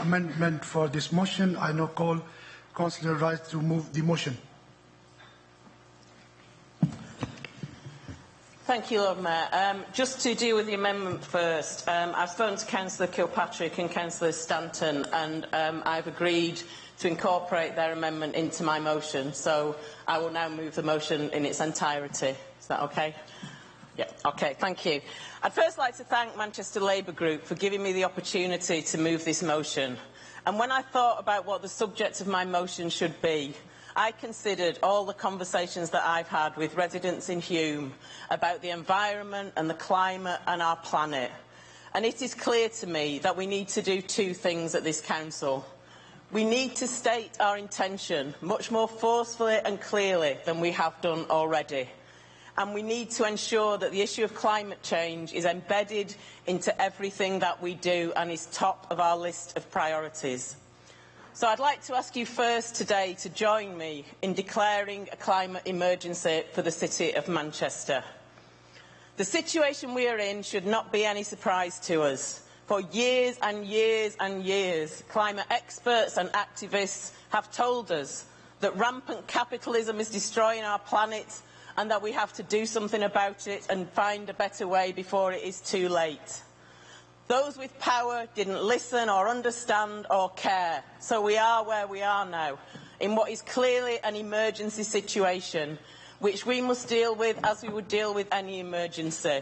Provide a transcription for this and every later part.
amendment for this motion. I now call Councillor Rice to move the motion. Thank you, Lord Mayor. Just to deal with the amendment first, I've spoken to Councillor Kilpatrick and Councillor Stanton, and I've agreed to incorporate their amendment into my motion. So I will now move the motion in its entirety. Is that okay? Yeah, okay, thank you. I'd first like to thank Manchester Labour Group for giving me the opportunity to move this motion. And when I thought about what the subject of my motion should be, I considered all the conversations that I've had with residents in Hume about the environment and the climate and our planet. And it is clear to me that we need to do two things at this council. We need to state our intention much more forcefully and clearly than we have done already. And we need to ensure that the issue of climate change is embedded into everything that we do and is top of our list of priorities. So I'd like to ask you first today to join me in declaring a climate emergency for the City of Manchester. The situation we are in should not be any surprise to us. For years and years and years, climate experts and activists have told us that rampant capitalism is destroying our planet and that we have to do something about it and find a better way before it is too late. Those with power didn't listen or understand or care, so we are where we are now, in what is clearly an emergency situation, which we must deal with as we would deal with any emergency,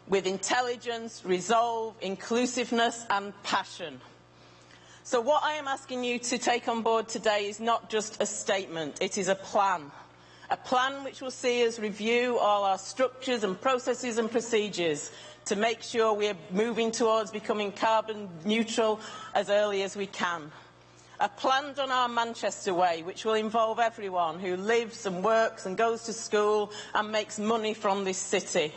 with intelligence, resolve, inclusiveness and passion. So what I am asking you to take on board today is not just a statement, it is a plan. A plan which will see us review all our structures and processes and procedures to make sure we are moving towards becoming carbon neutral as early as we can. A plan done our Manchester way, which will involve everyone who lives and works and goes to school and makes money from this city.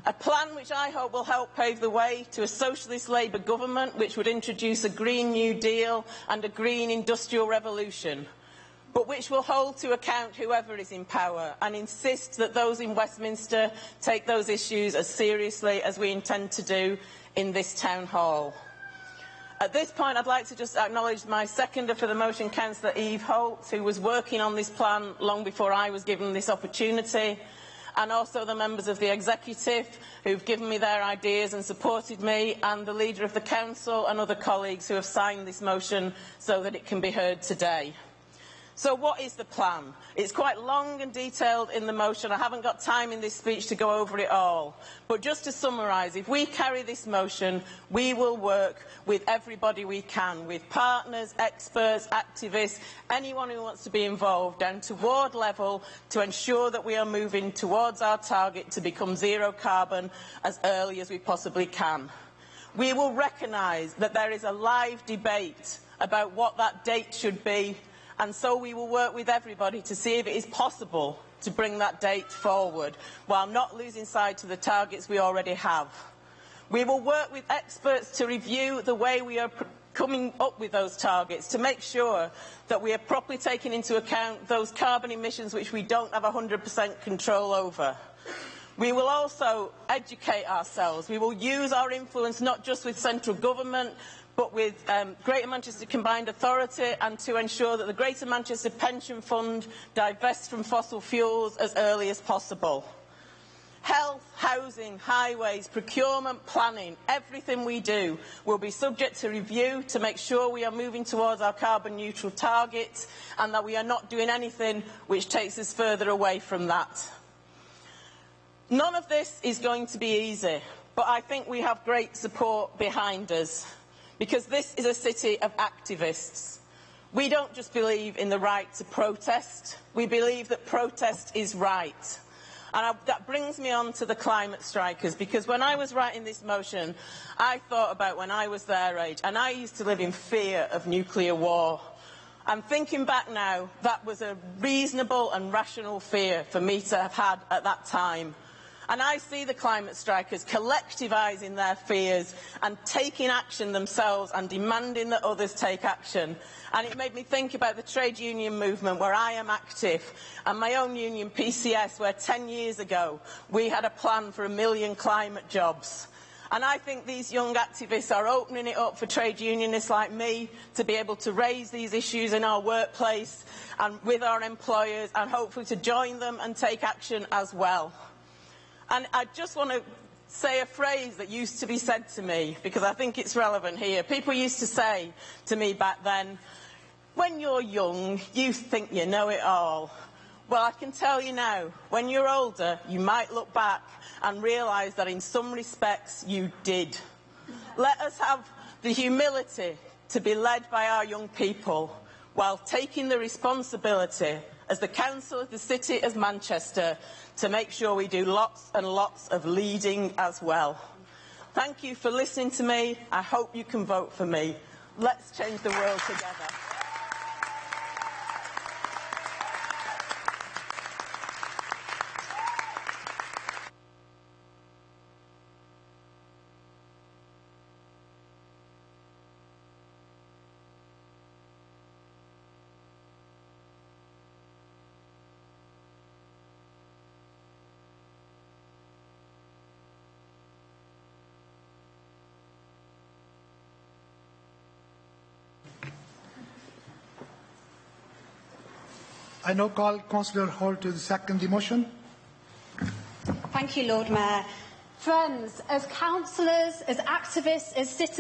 A plan which I hope will help pave the way to a socialist Labour government which would introduce a Green New Deal and a green industrial revolution, but which will hold to account whoever is in power and insist that those in Westminster take those issues as seriously as we intend to do in this town hall. At this point, I'd like to just acknowledge my seconder for the motion, Councillor Eve Holt, who was working on this plan long before I was given this opportunity, and also the members of the executive who've given me their ideas and supported me, and the leader of the council and other colleagues who have signed this motion so that it can be heard today. So what is the plan? It's quite long and detailed in the motion. I haven't got time in this speech to go over it all. But just to summarise, if we carry this motion, we will work with everybody we can, with partners, experts, activists, anyone who wants to be involved, down to ward level, to ensure that we are moving towards our target to become zero carbon as early as we possibly can. We will recognise that there is a live debate about what that date should be, and so we will work with everybody to see if it is possible to bring that date forward while not losing sight of the targets we already have. We will work with experts to review the way we are coming up with those targets to make sure that we are properly taking into account those carbon emissions which we don't have 100% control over. We will also educate ourselves. We will use our influence not just with central government but with Greater Manchester Combined Authority, and to ensure that the Greater Manchester Pension Fund divests from fossil fuels as early as possible. Health, housing, highways, procurement, planning, everything we do will be subject to review to make sure we are moving towards our carbon neutral target and that we are not doing anything which takes us further away from that. None of this is going to be easy, but I think we have great support behind us, because this is a city of activists. We don't just believe in the right to protest, we believe that protest is right. And that brings me on to the climate strikers, because when I was writing this motion, I thought about when I was their age, and I used to live in fear of nuclear war. And thinking back now, that was a reasonable and rational fear for me to have had at that time. And I see the climate strikers collectivising their fears and taking action themselves and demanding that others take action. And it made me think about the trade union movement where I am active, and my own union, PCS, where 10 years ago we had a plan for 1 million climate jobs. And I think these young activists are opening it up for trade unionists like me to be able to raise these issues in our workplace and with our employers, and hopefully to join them and take action as well. And I just want to say a phrase that used to be said to me, because I think it's relevant here. People used to say to me back then, when you're young, you think you know it all. Well, I can tell you now, when you're older, you might look back and realise that in some respects you did. Let us have the humility to be led by our young people while taking the responsibility as the Council of the City of Manchester to make sure we do lots and lots of leading as well. Thank you for listening to me. I hope you can vote for me. Let's change the world together. I now call Councillor Hall to second the motion. Thank you, Lord Mayor. Friends, as councillors, as activists, as citizens,